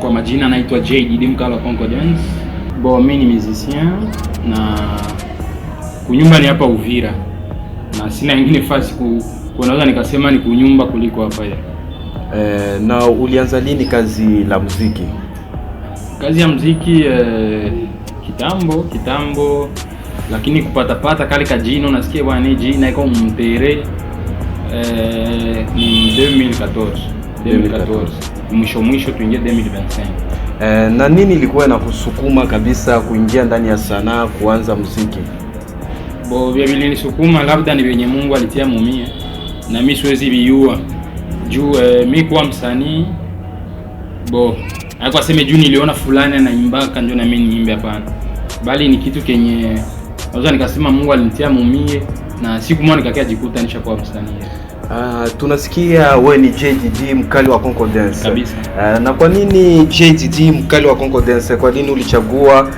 Kwa majina naitwa JDD Mkali wa Concordance. Mimi ni musicien na kunyumba ni hapa Uvira. Na sina nyingine fasi kunaweza nikasema ni kunyumba kuliko hapa ya. Na ulianza lini kazi la muziki? Kazi ya muziki kitambo lakini kupata kale kajino nasikia bwana jina iko mpere ni 2014 mwisho tuingie 2025. Na nini ilikuwa inakusukuma kabisa kuingia ndani ya sanaa kuanza muziki? Vile vilisukuma labda ni venye Mungu alitia mumia na mimi siwezi biua juu mimi kwa msanii haikuwa sema juu niliona fulani anaimbaka ndio na mimi niimbe, hapana, bali ni kitu kenye naweza nikasema Mungu alinitia mumie na siku moja nikakaa jikuta nishakuwa msanii. Tunasikia wewe ni JDD Mkali wa Concordance kabisa. Na kwa nini JDD Mkali wa Concordance? Kwa nini ulichagua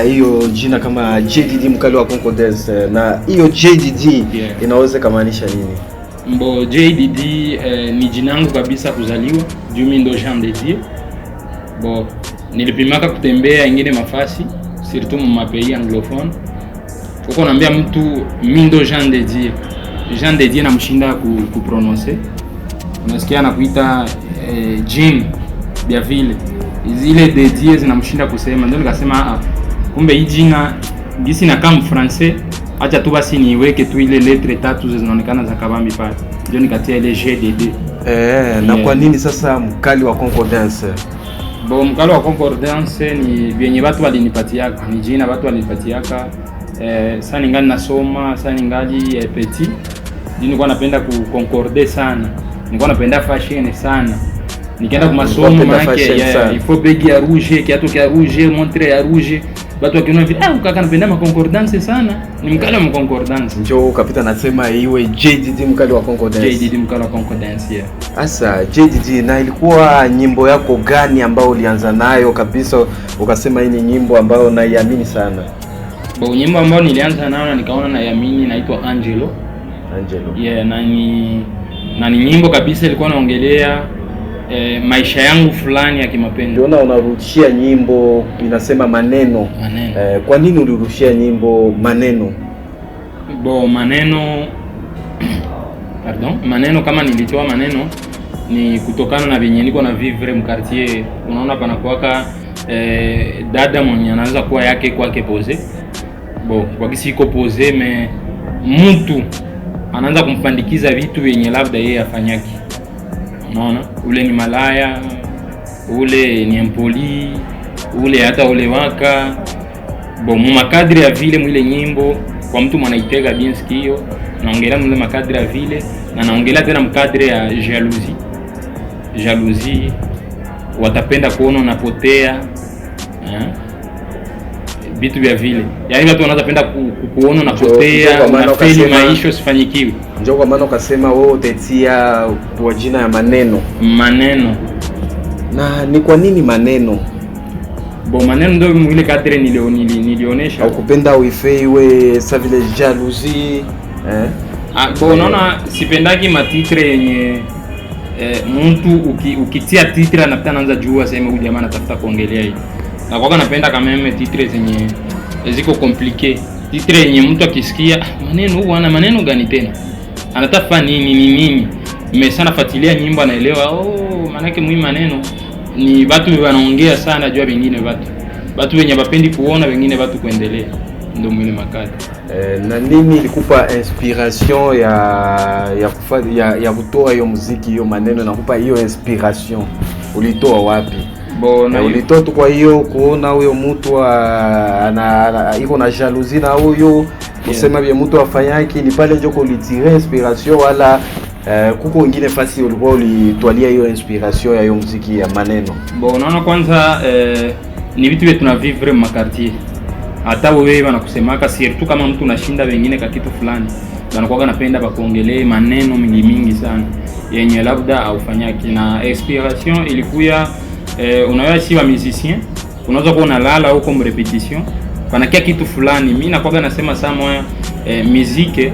hiyo jina kama JDD Mkali wa Concordance? Na hiyo JDD inaweza kumaanisha nini? JDD ni jina langu kabisa kuzaliwa, juu mimi ndo Jean de Dieu. Nilipimaka kutembea ingine mafasi surtout mu mapays anglophone. Uko naambia mtu mimi ndo Jean de Dieu. Jean de Dieu namshinda kuprononcer. Unasikia anakuita Jean bia vile. Zile de Dieu zinamshinda kusema. Ndio nikasema kumbe hii jina gisi na kama français, acha tu basi niweke tu ile lettre tatu zinaonekana za kabambi pale. Ndio nikatia ile JDD. Na kwa nini sasa Mkali wa Concordance? Mkali wa Concordance ni vyenye watu walinipatiaka. Ni jina watu walinipatiaka. Sasa ningali nasoma, sasa ningali petit. Nilikuwa napenda kuconcorde sana. Nilikuwa napenda fashion sana. Nikaenda kwa masomo yake il faut begi ya rouge, kiatu kia rouge, montre ya rouge. Watu wakiona vile kaka napenda ma concordance sana. Ni Mkali wa Concordance. Njoo ukapita nasema iwe JDD Mkali wa Concordance. JDD Mkali wa Concordance, yeah. Asa JDD, na ilikuwa nyimbo yako gani ambayo ulianza nayo kabisa ukasema hii ni nyimbo ambayo naiamini sana? Nyimbo ambayo nilianza nayo na nikaona naiamini inaitwa Angelo. Yeah, na ni nyimbo kabisa ilikuwa naongelea maisha yangu fulani ya kimapenzi. Unaona unarushia nyimbo inasema maneno. Kwa nini ulirushia nyimbo maneno? Maneno kama nilitoa maneno ni kutokana na venye niko na vivre mkartier. Unaona pana kuwaka dada mwenye anaweza kuwa yake kwake pose. Kwa kisi iko pose me mtu anaanza kumpandikiza vitu vyenye labda yeye afanyaki. Unaona? Ule ni malaya, ule ni empoli, ule hata ule waka. Mu makadri ya vile mwile nyimbo kwa mtu mwanaitega bien sikio, naongelea mule makadri ya vile na naongelea tena mkadri ya jalousie. Watapenda kuona unapotea. Vitu vya vile. Yaani watu wanaanza penda kuona unapotea, unafeli maisha usifanyikiwe. Njoo kwa maana ukasema wewe utatia kwa jina ya maneno. Na ni kwa nini maneno? Maneno ndio ile kadri nilionesha. Ukupenda uifeiwe sa vile jalousie. Unaona sipendaki matitre yenye mtu ukitia titre anapita anaanza jua sema huyu jamaa anatafuta kuongelea hivi. Na kwa napenda kama meme titre zenye ziko compliqué. Titre yenye mtu akisikia maneno huyu ana maneno gani tena? Anatafuta nini? Nimesana fuatilia nyimbo anaelewa maana yake muhimu maneno ni watu wanaongea sana jua wengine watu wenye wapendi kuona wengine watu kuendelea. Ndio mwile makali. Na nini ilikupa inspiration ya kutoa hiyo muziki, hiyo maneno nakupa hiyo inspiration? Ulitoa wapi? Ulitoa tu kwa hiyo kuona huyo mtu iko na jalousie na huyo kusema vile mtu afanyaki ni pale njoko ulitire inspiration wala kuko wengine fasi ulikuwa ulitwalia hiyo inspiration ya hiyo muziki ya maneno? Unaona kwanza ni vitu vile tunavivre mu quartier. Hata wewe wanakusemaka surtout kama mtu unashinda wengine kwa kitu fulani, wanakuwa napenda bakuongelee maneno mingi sana yenye labda aufanyaki. Na inspiration ilikuwa unaweza si wa musicien, unaweza kuwa unalala huko mu repetition panakia kitu fulani. Mimi nakuwa nasema sama muziki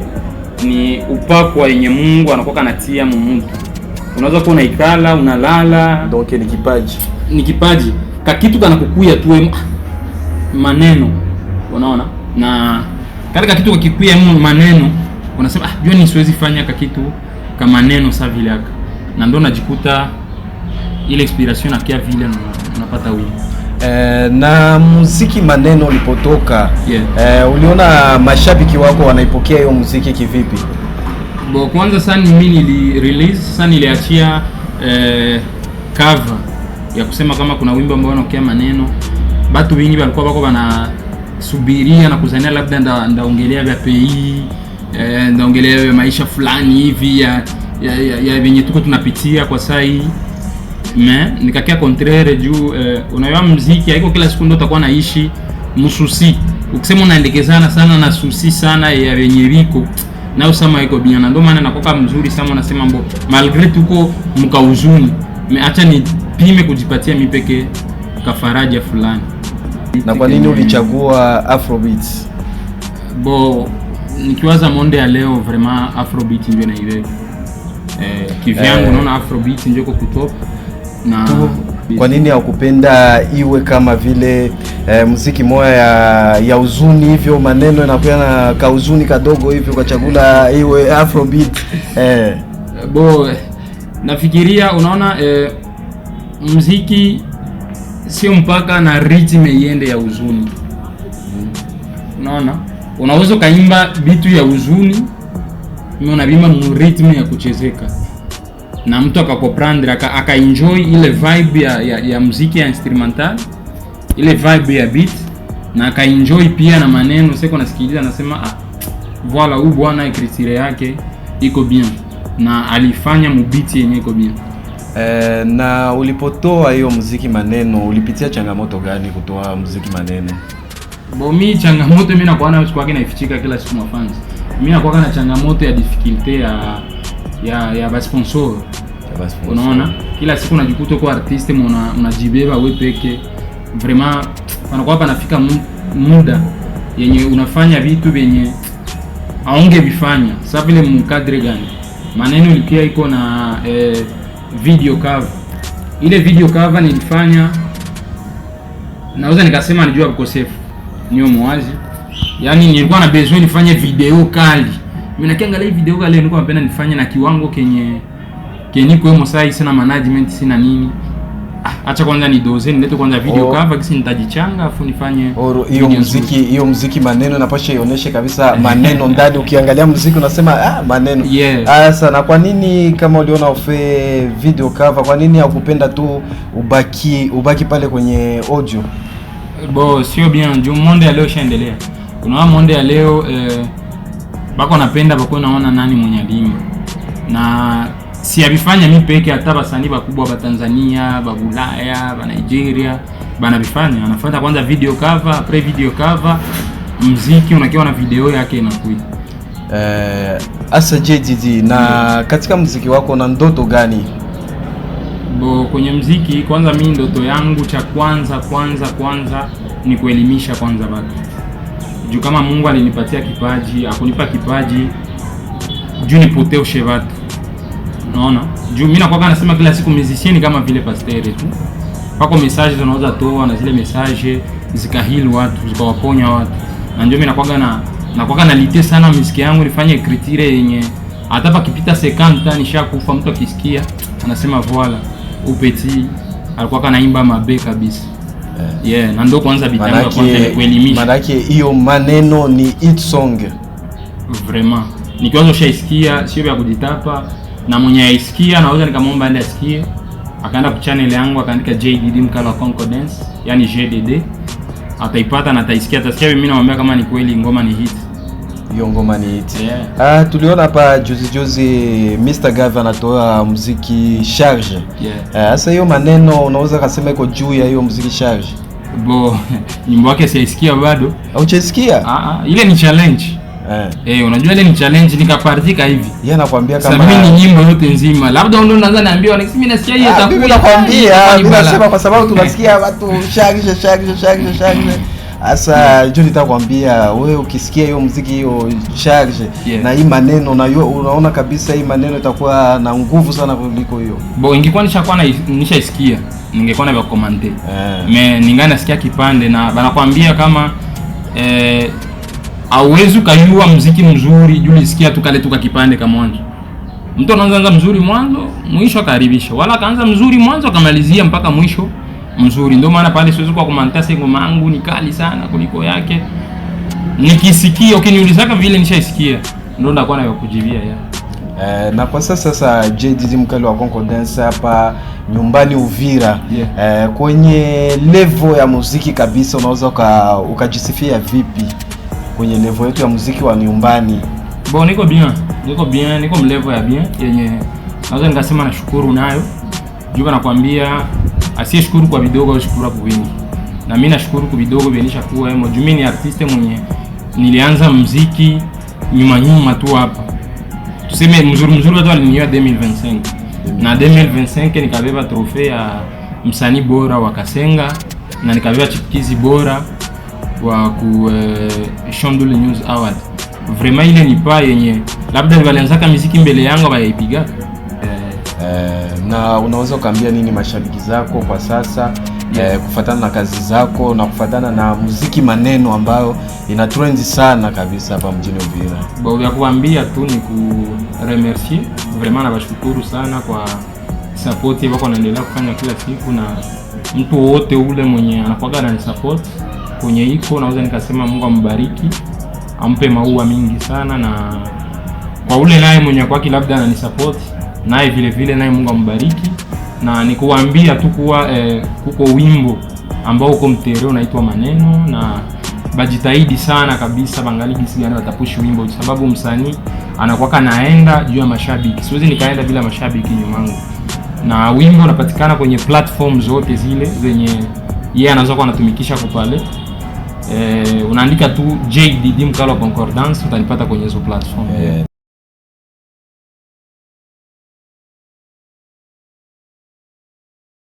ni upako yenye Mungu anakuwa anatia mtu. unaweza kuwa unaikala unalala, donc ni kipaji kakitu kanakukuya tu maneno, unaona, na katika kitu kakikuya maneno unasema jua ni siwezi fanya kakitu kama maneno saa vile aka, na ndio najikuta ile inspiration akia vile unapata wimbo. Na muziki maneno ulipotoka, uliona mashabiki wako wanaipokea hiyo muziki kivipi? Kwanza sana mimi nili release sana, niliachia cover ya kusema kama kuna wimbo ambao unaokia maneno, watu wengi walikuwa bako wanasubiria na kuzania labda ndaongelea vya pei, ndaongelea vya maisha fulani hivi ya venye tuko tunapitia kwa saa hii. Nikakia contraire juu unayoa muziki haiko kila siku ndio utakuwa naishi msusi. Ukisema unaendekezana sana na susi sana ya venye viko na usama iko bien, na ndio maana nakoka mzuri sana unasema mbo malgré tuko mkauzuni, acha ni pime kujipatia mipeke kafaraja fulani. Na kwa nini ulichagua Afrobeats? Nikiwaza monde ya leo vraiment Afrobeat ndio naiweka. Kivyangu naona Afrobeat ndio iko kutop. Na kwa nini haukupenda iwe kama vile muziki moja ya huzuni hivyo, maneno yanakuwa na kauzuni kadogo hivyo, ukachagula iwe Afrobeat? Nafikiria unaona muziki sio mpaka na rhythm iende ya huzuni. Unaona, unaweza kaimba vitu ya huzuni mimi unabimba mu rhythm ya kuchezeka na mtu akakomprendre akaenjoy ile vibe ya muziki ya instrumental, ile vibe ya beat, na akaenjoy pia na maneno. Sasa nasikiliza nasema voilà, huyu bwana écriture yake iko bien na alifanya beat yenye iko bien. Na ulipotoa hiyo muziki maneno ulipitia changamoto gani kutoa muziki maneno? Mimi changamoto mimi nakuwa nayo siku yake naifichika kila siku mafanzi. Mimi nakuwa na changamoto ya difficulty ya sponsor. Unaona, kila siku unajikuta kwa artiste unajibeba wewe peke. Vraiment panakuwa panafika muda yenye unafanya vitu venye aonge vifanya. Sasa vile mkadre gani? Maneno ilikuwa iko na video cover. Ile video cover nilifanya, naweza nikasema nijua ukosefu niyo mwazi. Yaani nilikuwa na besoin nifanye video kali. Mimi nakiangalia video kali nilikuwa napenda nifanye na kiwango kenye niko hemo sai, sina management sina nini. Acha kwanza ni doze nilete kwanza video cover kisi nitajichanga afu nifanye hiyo muziki maneno napasha ionyeshe kabisa maneno ndani. Ukiangalia muziki unasema maneno. Sasa na kwa nini kama uliona ufe video cover, kwa nini hakupenda tu ubaki pale kwenye audio? Sio bien juu monde ya leo shaendelea. Kuna monde ya leo bako napenda bako naona nani mwenye limba. Na si abifanya mimi peke, hata basanii bakubwa ba Tanzania, ba Bulaya, ba Nigeria banabifanya. Anafuata kwanza video cover, pre video cover, muziki unakiwa na video yake inakuja. Asa JDD, na katika muziki wako na ndoto gani? Kwenye muziki kwanza mimi ndoto yangu cha kwanza ni kuelimisha kwanza watu. Juu kama Mungu alinipatia kipaji, akunipa kipaji juu nipotee watu. Unaona? Juu mimi nakuwa nasema kila siku musician kama vile pasteur tu. Pako message tunaweza toa na zile message zikahili watu, zikawaponya watu. Na ndio mimi nakuwa na lite sana muziki yangu nifanye critique yenye hata pakipita 50 nishakufa mtu akisikia anasema voilà, upeti alikuwa kanaimba mabe kabisa. Na ndio kwanza bitanga kwanza ni kuelimisha. Maana yake hiyo maneno ni hit song. Vraiment. Nikiwazo shaisikia sio ya kujitapa, na mwenye aisikia naweza nikamwomba aende asikie. Akaenda ku channel yangu akaandika JDD Mkala Concordance, yani JDD. Ataipata na ataisikia, atasikia mimi namwambia kama ni kweli ngoma ni hit. Hiyo ngoma ni hit. Tuliona hapa juzi Mr. Gavi anatoa muziki Charge. Sasa hiyo maneno unaweza kusema iko juu ya hiyo muziki Charge? Nyimbo yake siisikia bado. Hujasikia? Ile ni challenge. Unajua ile ni challenge nikapartika hivi. Yeye anakuambia kama mimi ni nyimbo yote nzima. Labda ndio unaanza naambiwa mimi nasikia hiyo itakuwa. Mimi nakwambia, mimi nasema kwa sababu tunasikia watu Charge. Asa jo nitakwambia wewe ukisikia hiyo muziki hiyo charge na hii maneno na unaona kabisa hii maneno itakuwa na nguvu sana kuliko hiyo. Ingekuwa nishaisikia ningekuwa na vya comment. Me ningana nasikia kipande na banakwambia kama hauwezi kujua muziki mzuri juu lisikia tu kale tuka kipande kama mwanzo. Mtu anaanza mzuri mwanzo, mwisho akaribisha. Wala kaanza mzuri mwanzo akamalizia mpaka mwisho mzuri. Ndio maana pale siwezi kwa kumanta ngoma yangu ni kali sana kuliko yake. Nikisikia ukiniulizaka vile nishaisikia ndio ndakuwa na kujibia na kwa sasa JDD Mkali wa Concordance hapa nyumbani Uvira. Kwenye level ya muziki kabisa unaweza ukajisifia vipi kwenye level yetu ya muziki wa nyumbani? Niko bien, niko mlevel ya bien yenye naweza nikasema nashukuru nayo. Juu nakwambia asiyeshukuru kwa vidogo ashukuru kwa vingi. Na mimi nashukuru kwa vidogo bienisha kuwa hemo. Juu mimi ni artiste mwenye nilianza muziki nyuma tu hapa. Tuseme mzuri watu aliniwa 2025. Na 2025 nikabeba trofe ya msanii bora wa Kasenga na nikabeba chipukizi bora wa ku Shondole News Award. Vraiment ile ni pa yenye labda walianzaka muziki mbele yangu bayaipiga. Na unaweza ukaambia nini mashabiki zako kwa sasa kufuatana na kazi zako na kufuatana na muziki maneno ambayo ina trend sana kabisa hapa mjini Uvira? Ya kuambia tu ni ku remercier vraiment na bashukuru sana kwa support wako wanaendelea kufanya kila siku, na mtu wote ule mwenye anakuaga na support kwenye iko naweza nikasema Mungu ambariki, ampe maua mingi sana, na kwa ule naye mwenye kwake labda ananisupport naye vile naye Mungu ambariki. Na nikuambia tu kuwa kuko wimbo ambao uko mtereo unaitwa Maneno, na bajitahidi sana kabisa bangali gisi gani watapushi wimbo, sababu msanii anakuwa naenda juu ya mashabiki. Siwezi nikaenda bila mashabiki nyumangu. Na wimbo unapatikana kwenye platform zote zile zenye yeye anaweza kuwa anatumikisha kupale. Unaandika tu JDD Mkali wa Concordance utanipata kwenye hizo platform.